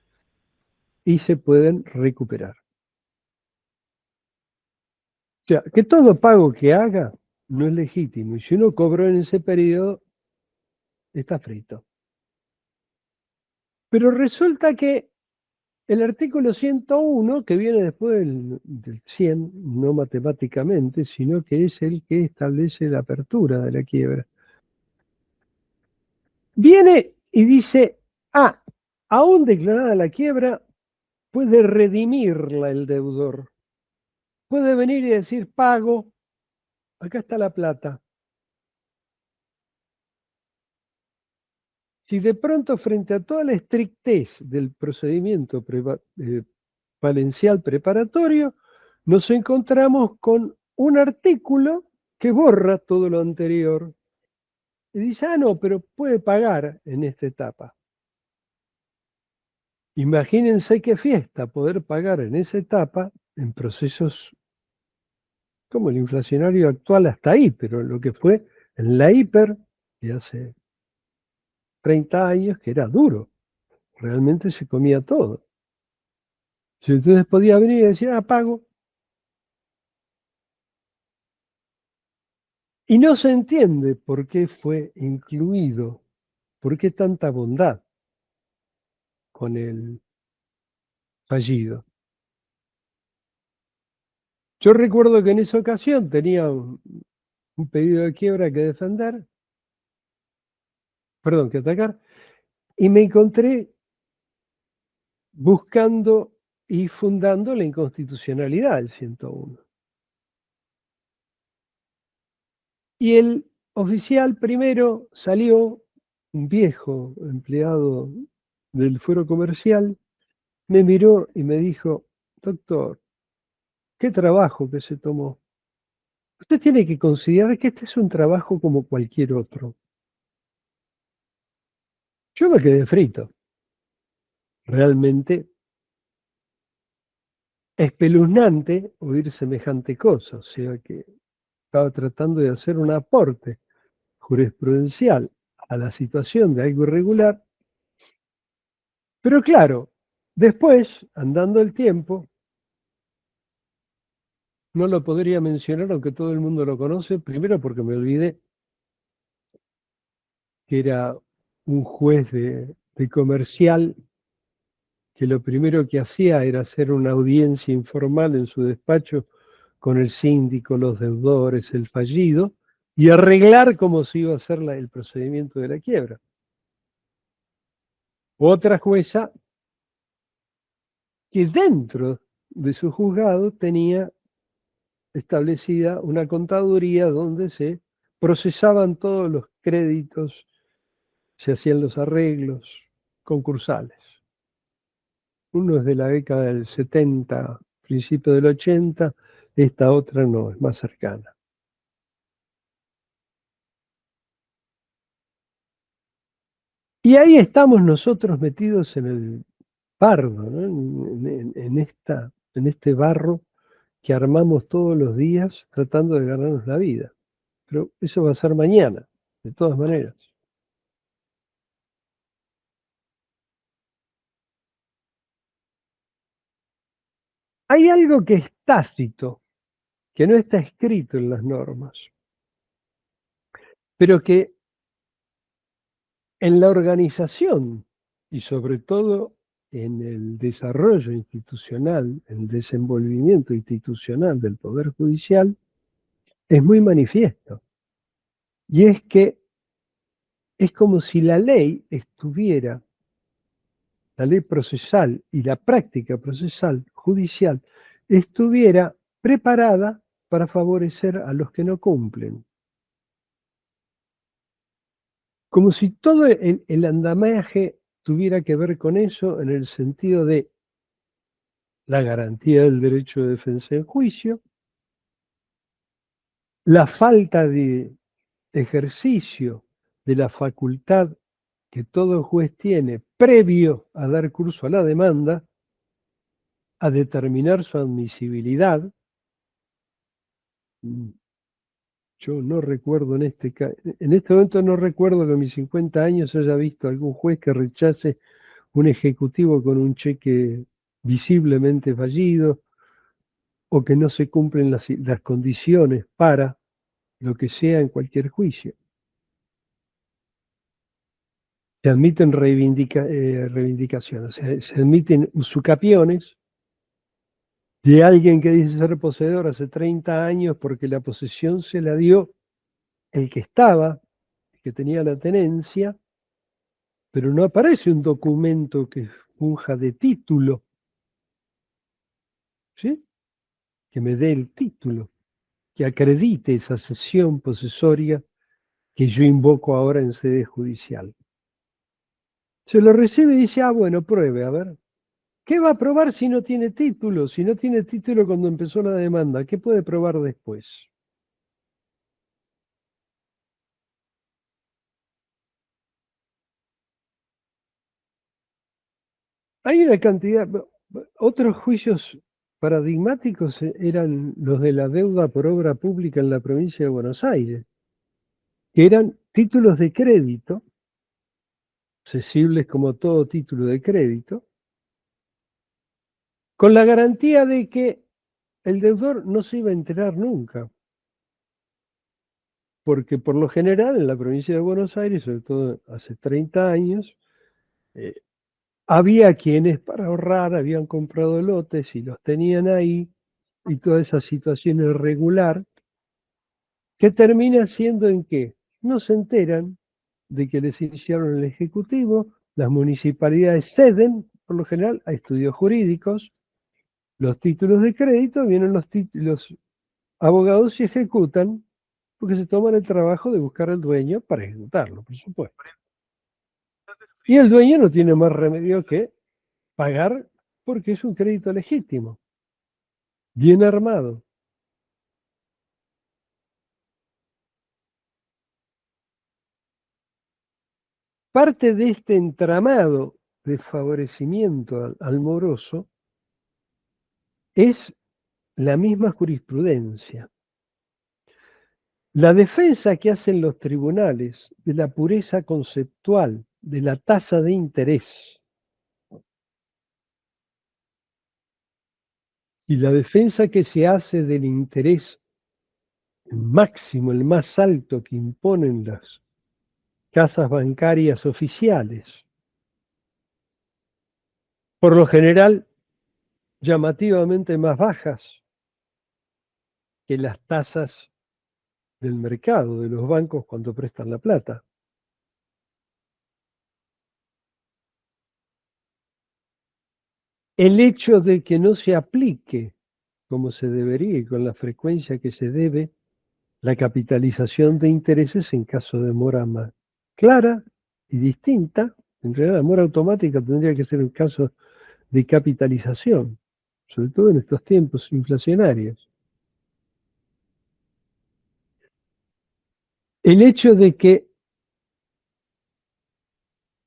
Speaker 1: y se pueden recuperar. O sea, que todo pago que haga no es legítimo y si uno cobró en ese periodo, está frito. Pero resulta que El artículo 101, que viene después del 100, no matemáticamente, sino que es el que establece la apertura de la quiebra. Viene y dice, aún declarada la quiebra, puede redimirla el deudor. Puede venir y decir, pago, acá está la plata. Si de pronto, frente a toda la estrictez del procedimiento valencial preparatorio, nos encontramos con un artículo que borra todo lo anterior. Y dice, no, pero puede pagar en esta etapa. Imagínense qué fiesta poder pagar en esa etapa en procesos como el inflacionario actual hasta ahí, pero lo que fue en la hiper de hace 30 años, que era duro, realmente se comía todo. Entonces podía venir y decir, pago. Y no se entiende por qué fue incluido, por qué tanta bondad con el fallido. Yo recuerdo que en esa ocasión tenía un pedido de quiebra que defender, perdón, que atacar, y me encontré buscando y fundando la inconstitucionalidad del 101. Y el oficial primero salió, un viejo empleado del fuero comercial, me miró y me dijo, doctor, qué trabajo que se tomó. Usted tiene que considerar que este es un trabajo como cualquier otro. Yo me quedé frito. Realmente espeluznante oír semejante cosa. O sea que estaba tratando de hacer un aporte jurisprudencial a la situación de algo irregular. Pero claro, después, andando el tiempo, no lo podría mencionar aunque todo el mundo lo conoce, primero porque me olvidé que era un juez de comercial que lo primero que hacía era hacer una audiencia informal en su despacho con el síndico, los deudores, el fallido, y arreglar cómo se iba a hacer el procedimiento de la quiebra. Otra jueza que dentro de su juzgado tenía establecida una contaduría donde se procesaban todos los créditos, se hacían los arreglos concursales. Uno es de la década del 70, principio del 80, esta otra no, es más cercana. Y ahí estamos nosotros metidos en el barro, ¿no? En este barro que armamos todos los días tratando de ganarnos la vida. Pero eso va a ser mañana, de todas maneras. Hay algo que es tácito, que no está escrito en las normas, pero que en la organización y sobre todo en el desarrollo institucional, el desenvolvimiento institucional del Poder Judicial, es muy manifiesto. Y es que es como si la ley estuviera, la ley procesal y la práctica procesal judicial estuviera preparada para favorecer a los que no cumplen. Como si todo el andamiaje tuviera que ver con eso en el sentido de la garantía del derecho de defensa en juicio, la falta de ejercicio de la facultad que todo juez tiene previo a dar curso a la demanda, a determinar su admisibilidad. Yo no recuerdo en este momento no recuerdo que en mis 50 años haya visto algún juez que rechace un ejecutivo con un cheque visiblemente fallido o que no se cumplen las condiciones para lo que sea en cualquier juicio. se admiten reivindicaciones, se admiten usucapiones de alguien que dice ser poseedor hace 30 años porque la posesión se la dio el que estaba, el que tenía la tenencia, pero no aparece un documento que funja de título, ¿sí? Que me dé el título, que acredite esa cesión posesoria que yo invoco ahora en sede judicial. Se lo recibe y dice, ah, bueno, pruebe, a ver. ¿Qué va a probar si no tiene título? Si no tiene título cuando empezó la demanda, ¿qué puede probar después? Hay una cantidad, otros juicios paradigmáticos eran los de la deuda por obra pública en la provincia de Buenos Aires, que eran títulos de crédito, cesibles como todo título de crédito, con la garantía de que el deudor no se iba a enterar nunca, porque por lo general en la provincia de Buenos Aires, sobre todo hace 30 años, eh, había quienes para ahorrar habían comprado lotes y los tenían ahí, y toda esa situación irregular, que termina siendo en que no se enteran de que les iniciaron el Ejecutivo, las municipalidades ceden, por lo general, a estudios jurídicos, los títulos de crédito, vienen los abogados y ejecutan, porque se toman el trabajo de buscar al dueño para ejecutarlo, por supuesto. Y el dueño no tiene más remedio que pagar porque es un crédito legítimo, bien armado. Parte de este entramado de favorecimiento al moroso es la misma jurisprudencia. La defensa que hacen los tribunales de la pureza conceptual, de la tasa de interés, y la defensa que se hace del interés máximo, el más alto que imponen las casas bancarias oficiales, por lo general llamativamente más bajas que las tasas del mercado, de los bancos cuando prestan la plata. El hecho de que no se aplique como se debería y con la frecuencia que se debe la capitalización de intereses en caso de mora más clara y distinta, en realidad la mora automática tendría que ser el caso de capitalización, sobre todo en estos tiempos inflacionarios. El hecho de que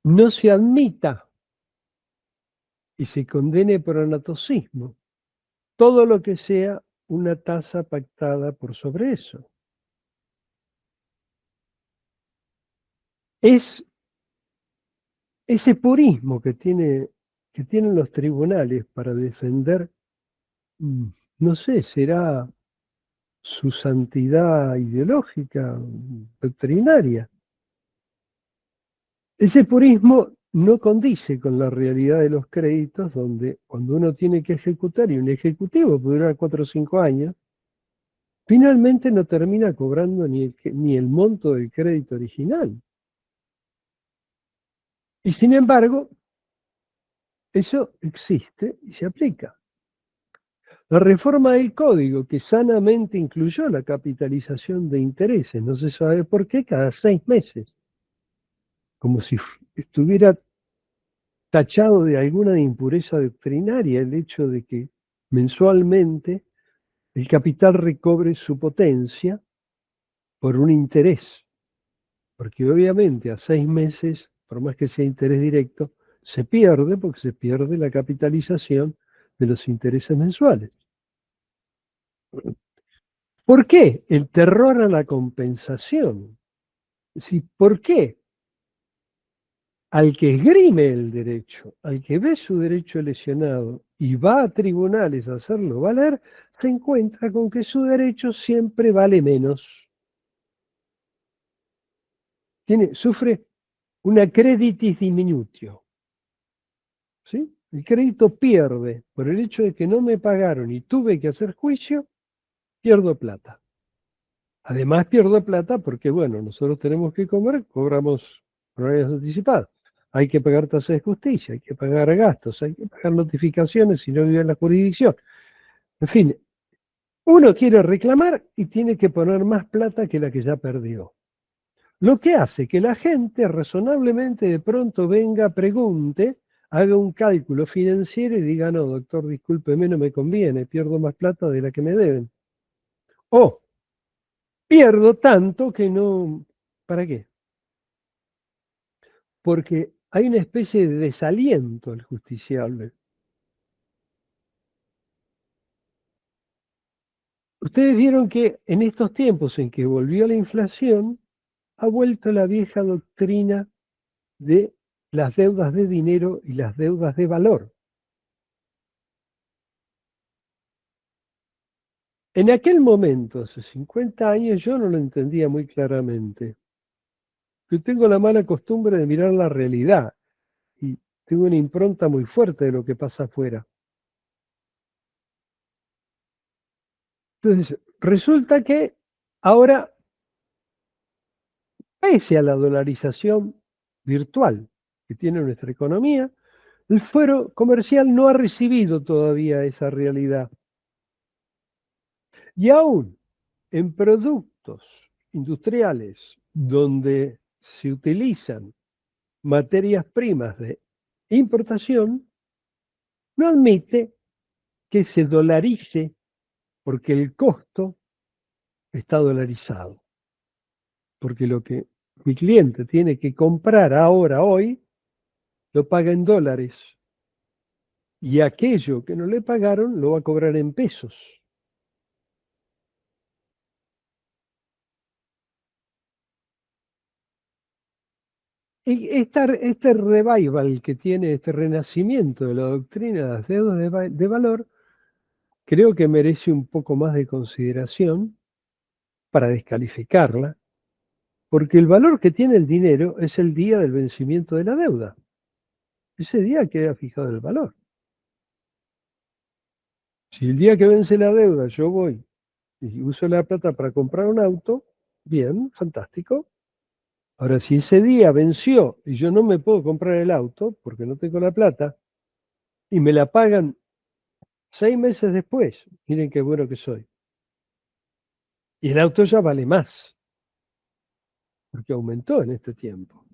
Speaker 1: no se admita y se condene por anatocismo todo lo que sea una tasa pactada por sobre eso. Es ese purismo que tienen los tribunales para defender, mm, no sé, será su santidad ideológica, doctrinaria. Ese purismo no condice con la realidad de los créditos, donde cuando uno tiene que ejecutar, y un ejecutivo puede durar 4 o 5 años, finalmente no termina cobrando ni el monto del crédito original. Y sin embargo, eso existe y se aplica. La reforma del código, que sanamente incluyó la capitalización de intereses, no se sabe por qué, cada 6 meses, como si estuviera tachado de alguna impureza doctrinaria el hecho de que mensualmente el capital recobre su potencia por un interés, porque obviamente a 6 meses, por más que sea interés directo, se pierde porque se pierde la capitalización de los intereses mensuales. ¿Por qué? El terror a la compensación. ¿Por qué? Al que esgrime el derecho, al que ve su derecho lesionado y va a tribunales a hacerlo valer, se encuentra con que su derecho siempre vale menos. Sufre una creditis diminutio, ¿sí? El crédito pierde por el hecho de que no me pagaron y tuve que hacer juicio, pierdo plata. Además pierdo plata porque, bueno, nosotros tenemos que comer, cobramos horarios anticipados. Hay que pagar tasas de justicia, hay que pagar gastos, hay que pagar notificaciones si no vive en la jurisdicción. En fin, uno quiere reclamar y tiene que poner más plata que la que ya perdió. Lo que hace que la gente razonablemente de pronto venga, pregunte, haga un cálculo financiero y diga, no, doctor, discúlpeme, no me conviene, pierdo más plata de la que me deben. O pierdo tanto que no, ¿para qué? Porque hay una especie de desaliento al justiciable. Ustedes vieron que en estos tiempos en que volvió la inflación, ha vuelto la vieja doctrina de las deudas de dinero y las deudas de valor. En aquel momento, hace 50 años, yo no lo entendía muy claramente. Yo tengo la mala costumbre de mirar la realidad y tengo una impronta muy fuerte de lo que pasa afuera. Entonces, resulta que ahora, pese a la dolarización virtual que tiene nuestra economía, el fuero comercial no ha recibido todavía esa realidad. Y aún en productos industriales donde se utilizan materias primas de importación, no admite que se dolarice porque el costo está dolarizado. Porque lo que mi cliente tiene que comprar ahora, hoy, lo paga en dólares. Y aquello que no le pagaron lo va a cobrar en pesos. Y este revival que tiene, este renacimiento de la doctrina de las deudas de valor, creo que merece un poco más de consideración para descalificarla, porque el valor que tiene el dinero es el día del vencimiento de la deuda. Ese día queda fijado el valor. Si el día que vence la deuda yo voy y uso la plata para comprar un auto, bien, fantástico. Ahora, si ese día venció y yo no me puedo comprar el auto porque no tengo la plata y me la pagan 6 meses después, miren qué bueno que soy. Y el auto ya vale más, porque aumentó en este tiempo.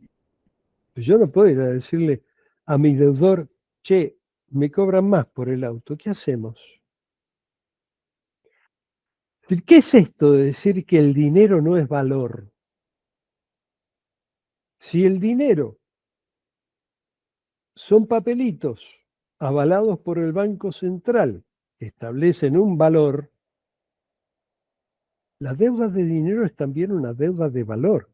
Speaker 1: Yo no puedo ir a decirle a mi deudor, che, me cobran más por el auto, ¿qué hacemos? ¿Qué es esto de decir que el dinero no es valor? Si el dinero son papelitos avalados por el Banco Central que establecen un valor, la deuda de dinero es también una deuda de valor,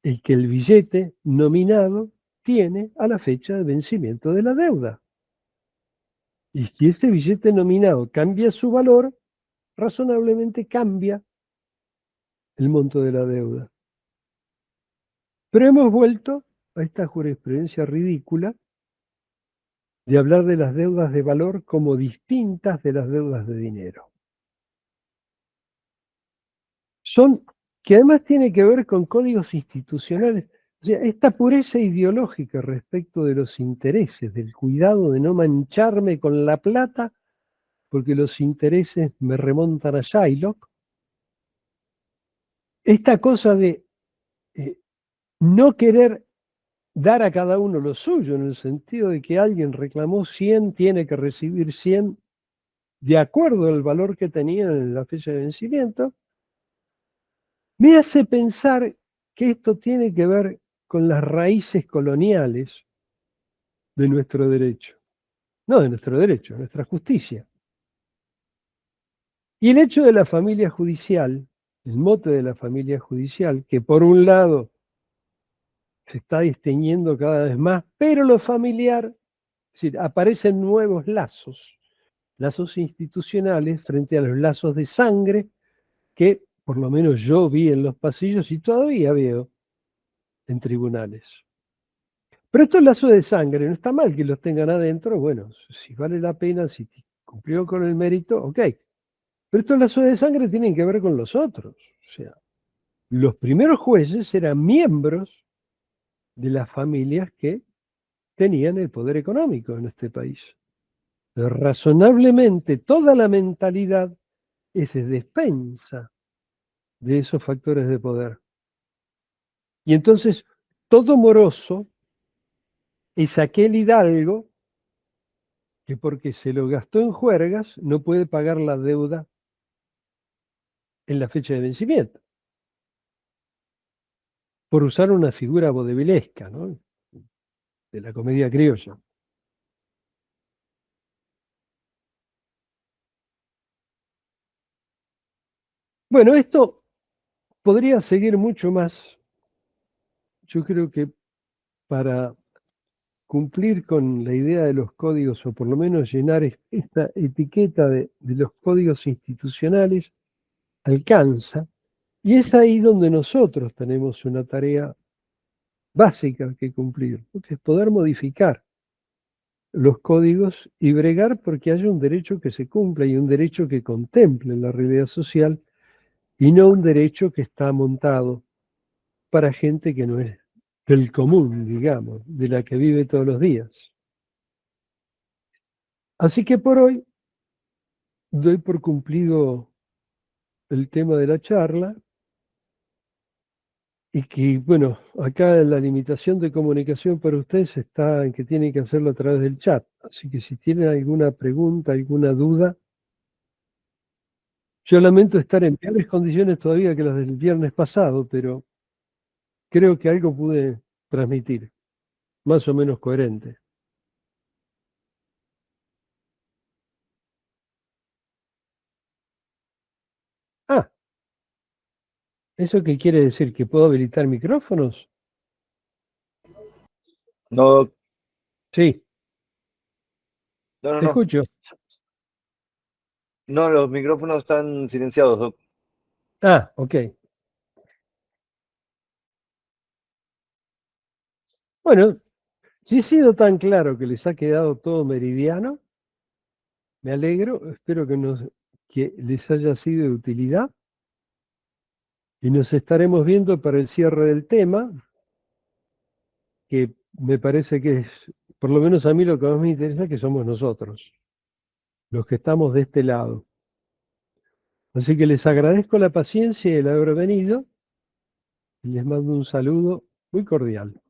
Speaker 1: el que el billete nominado tiene a la fecha de vencimiento de la deuda. Y si ese billete nominado cambia su valor, razonablemente cambia el monto de la deuda. Pero hemos vuelto a esta jurisprudencia ridícula de hablar de las deudas de valor como distintas de las deudas de dinero. Son que además tiene que ver con códigos institucionales. O sea, esta pureza ideológica respecto de los intereses, del cuidado de no mancharme con la plata, porque los intereses me remontan a Shylock. Esta cosa de eh, no querer dar a cada uno lo suyo, en el sentido de que alguien reclamó 100, tiene que recibir 100 de acuerdo al valor que tenían en la fecha de vencimiento, me hace pensar que esto tiene que ver con las raíces coloniales de nuestro derecho. No de nuestro derecho, de nuestra justicia. Y el hecho de la familia judicial, el mote de la familia judicial, que por un lado se está disteñiendo cada vez más, pero lo familiar, es decir, aparecen nuevos lazos, lazos institucionales frente a los lazos de sangre que por lo menos yo vi en los pasillos y todavía veo. en tribunales. Pero estos lazos de sangre, no está mal que los tengan adentro, bueno, si vale la pena, si cumplió con el mérito, ok. Pero estos lazos de sangre tienen que ver con los otros. O sea, los primeros jueces eran miembros de las familias que tenían el poder económico en este país. Pero razonablemente toda la mentalidad es de despensa de esos factores de poder. Y entonces todo moroso es aquel hidalgo que porque se lo gastó en juergas no puede pagar la deuda en la fecha de vencimiento, por usar una figura vodevillesca, ¿no?, de la comedia criolla. Bueno, esto podría seguir mucho más. Yo creo que para cumplir con la idea de los códigos, o por lo menos llenar esta etiqueta de los códigos institucionales, alcanza. Y es ahí donde nosotros tenemos una tarea básica que cumplir, que es poder modificar los códigos y bregar porque haya un derecho que se cumpla y un derecho que contemple la realidad social y no un derecho que está montado para gente que no es del común, digamos, de la que vive todos los días. Así que por hoy doy por cumplido el tema de la charla y que, bueno, acá la limitación de comunicación para ustedes está en que tienen que hacerlo a través del chat. Así que si tienen alguna pregunta, alguna duda, yo lamento estar en peores condiciones todavía que las del viernes pasado, pero creo que algo pude transmitir, más o menos coherente. Ah, ¿eso qué quiere decir? ¿Que puedo habilitar micrófonos?
Speaker 2: No,
Speaker 1: Sí,
Speaker 2: no,
Speaker 1: te
Speaker 2: no.
Speaker 1: escucho.
Speaker 2: No, los micrófonos están silenciados, Doc.
Speaker 1: Ah, ok. Bueno, si he sido tan claro que les ha quedado todo meridiano, me alegro, espero que les haya sido de utilidad y nos estaremos viendo para el cierre del tema, que me parece que es, por lo menos a mí lo que más me interesa, que somos nosotros, los que estamos de este lado. Así que les agradezco la paciencia y el haber venido y les mando un saludo muy cordial.